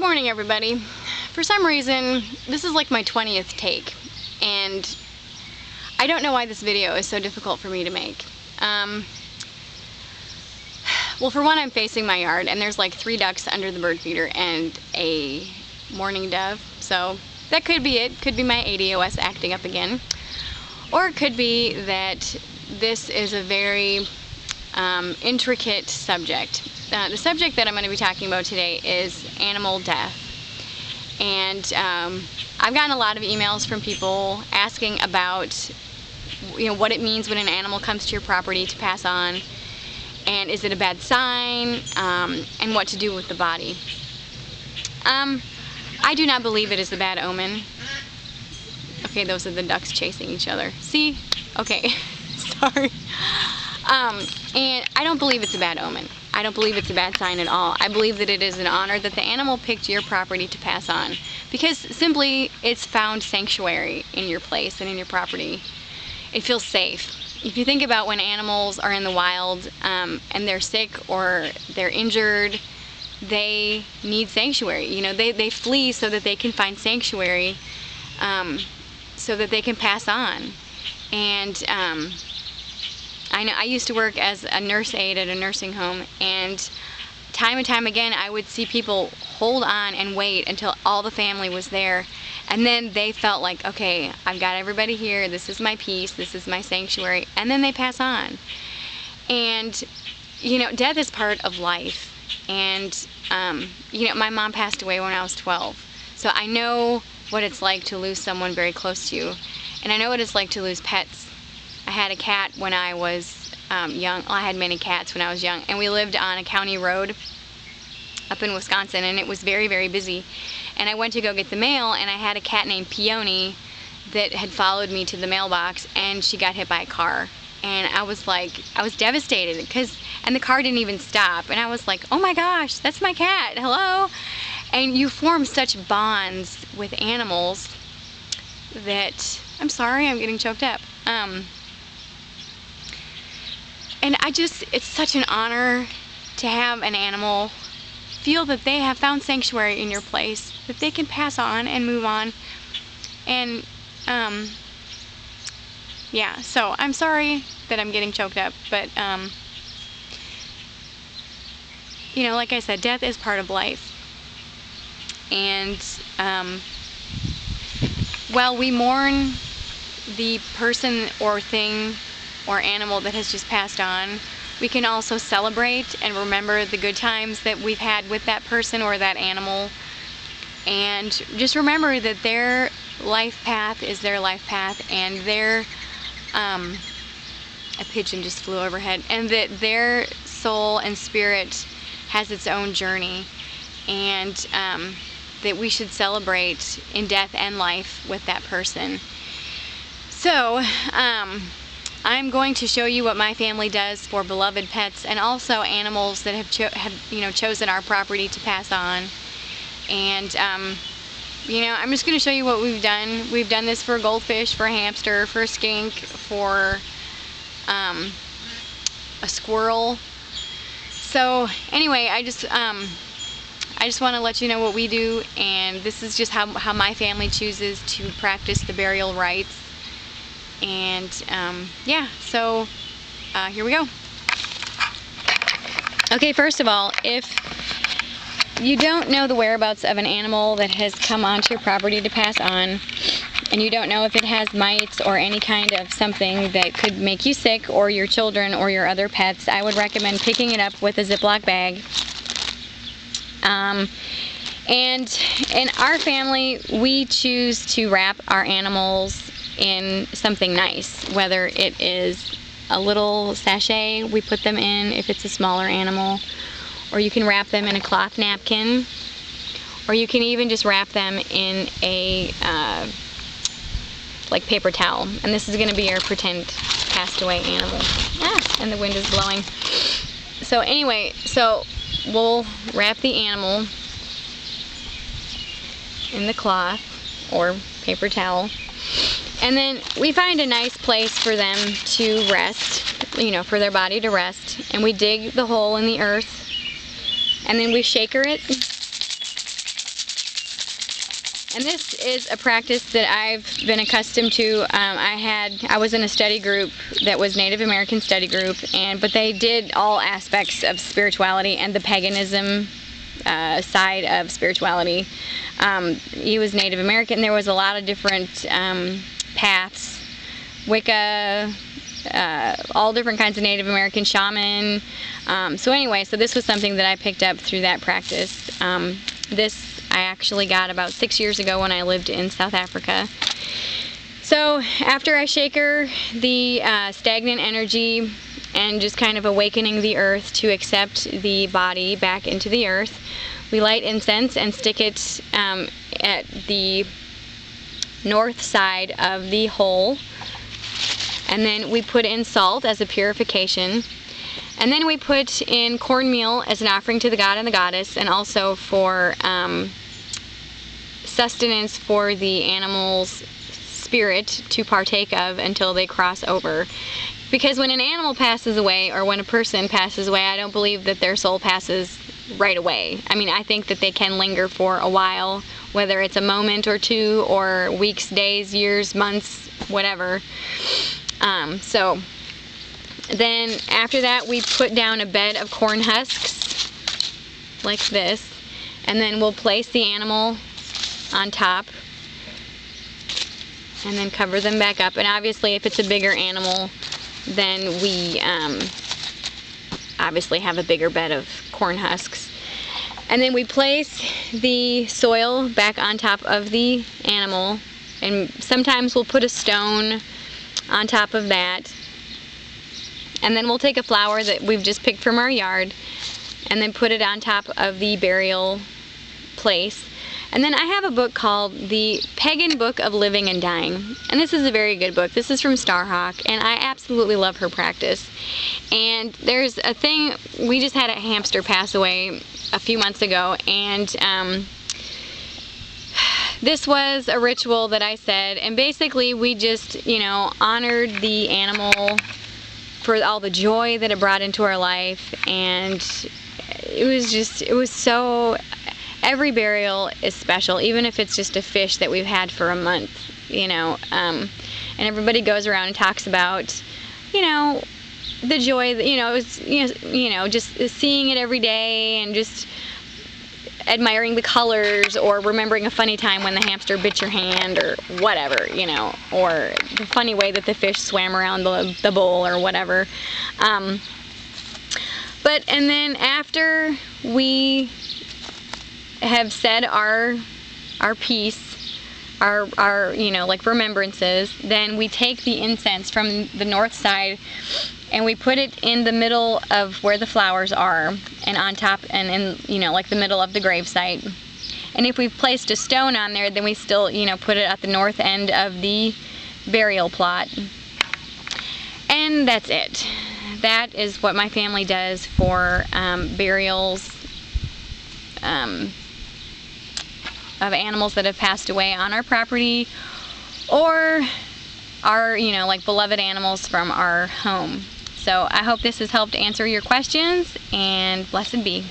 morning, everybody. For some reason, this is like my 20th take, and I don't know why this video is so difficult for me to make. Well, for one, I'm facing my yard, and there's like 3 ducks under the bird feeder and a mourning dove, so that could be it. Could be my ADOS acting up again. Or it could be that this is a very intricate subject. The subject that I'm going to be talking about today is animal death. And I've gotten a lot of emails from people asking about what it means when an animal comes to your property to pass on, and is it a bad sign, and what to do with the body. I do not believe it is a bad omen. Okay, those are the ducks chasing each other. See? Okay, sorry. And I don't believe it's a bad omen. I don't believe it's a bad sign at all. I believe that it is an honor that the animal picked your property to pass on, because simply it's found sanctuary in your place and in your property. It feels safe. If you think about when animals are in the wild and they're sick or they're injured, they need sanctuary. They flee so that they can find sanctuary, so that they can pass on. And I know I used to work as a nurse aide at a nursing home, and time again I would see people hold on and wait until all the family was there, and then they felt like, okay, I've got everybody here, this is my peace, this is my sanctuary, and then they pass on. And death is part of life. And my mom passed away when I was 12, so I know what it's like to lose someone very close to you, and I know what it's like to lose pets. I had a cat when I was young. Well, I had many cats when I was young, and we lived on a county road up in Wisconsin, and it was very, very busy. And I went to go get the mail, and I had a cat named Peony that had followed me to the mailbox, and she got hit by a car. And I was devastated, and the car didn't even stop, and I was like, oh my gosh, that's my cat, hello? And you form such bonds with animals that, I'm sorry, I'm getting choked up. And it's such an honor to have an animal feel that they have found sanctuary in your place, that they can pass on and move on. And yeah, so I'm sorry that I'm getting choked up, but like I said, death is part of life. And while we mourn the person or thing or animal that has just passed on, we can also celebrate and remember the good times that we've had with that person or that animal, and just remember that their life path is their life path, and their a pigeon just flew overhead, and that their soul and spirit has its own journey, and that we should celebrate in death and life with that person. So I'm going to show you what my family does for beloved pets, and also animals that have chosen our property to pass on. And I'm just going to show you what we've done. We've done this for a goldfish, for a hamster, for a skink, for a squirrel. So anyway, I just want to let you know what we do, and this is just how my family chooses to practice the burial rites. And yeah, so here we go. Okay, first of all, if you don't know the whereabouts of an animal that has come onto your property to pass on, and you don't know if it has mites or any kind of something that could make you sick or your children or your other pets, I would recommend picking it up with a Ziploc bag. And in our family, we choose to wrap our animals in something nice, whether it is a little sachet we put them in if it's a smaller animal, or you can wrap them in a cloth napkin, or you can even just wrap them in a like paper towel. And this is going to be our pretend passed away animal. And the wind is blowing. So anyway, so we'll wrap the animal in the cloth or paper towel, and then we find a nice place for them to rest, for their body to rest, and we dig the hole in the earth, and then we shaker it And this is a practice that I've been accustomed to. I was in a study group that was Native American study group, but they did all aspects of spirituality and the paganism side of spirituality. He was Native American. There was a lot of different paths, Wicca, all different kinds of Native American shaman. So anyway, so this was something that I picked up through that practice. This I actually got about 6 years ago when I lived in South Africa. So after I shaker the stagnant energy and just kind of awakening the earth to accept the body back into the earth, we light incense and stick it at the north side of the hole. And then we put in salt as a purification. And then we put in cornmeal as an offering to the god and the goddess, and also for sustenance for the animal's spirit to partake of until they cross over. Because when an animal passes away, or when a person passes away, I don't believe that their soul passes right away. I mean, I think that they can linger for a while, whether it's a moment or two, or weeks, days, years, months, whatever. So then after that, we put down a bed of corn husks like this, and then we'll place the animal on top and then cover them back up. And obviously if it's a bigger animal, then we obviously have a bigger bed of corn husks. And then we place the soil back on top of the animal, and sometimes we'll put a stone on top of that. And then we'll take a flower that we've just picked from our yard and then put it on top of the burial place. And then I have a book called The Pagan Book of Living and Dying. And this is a very good book. This is from Starhawk, and I absolutely love her practice. And there's a thing, we just had a hamster pass away a few months ago, and this was a ritual that I said, and basically we just, you know, honored the animal for all the joy that it brought into our life. And it was so, every burial is special, even if it's just a fish that we've had for a month, you know, and everybody goes around and talks about, you know, the joy that, you know, it was, you know, just seeing it every day and just admiring the colors, or remembering a funny time when the hamster bit your hand, or whatever, you know, or the funny way that the fish swam around the bowl, or whatever. And then after we have said our piece, our you know, like remembrances, then we take the incense from the north side and we put it in the middle of where the flowers are, and on top, and in, you know, like the middle of the gravesite. And if we've placed a stone on there, then we still, you know, put it at the north end of the burial plot. And that's it. That is what my family does for burials of animals that have passed away on our property, or our, you know, like beloved animals from our home. So I hope this has helped answer your questions, and blessed be.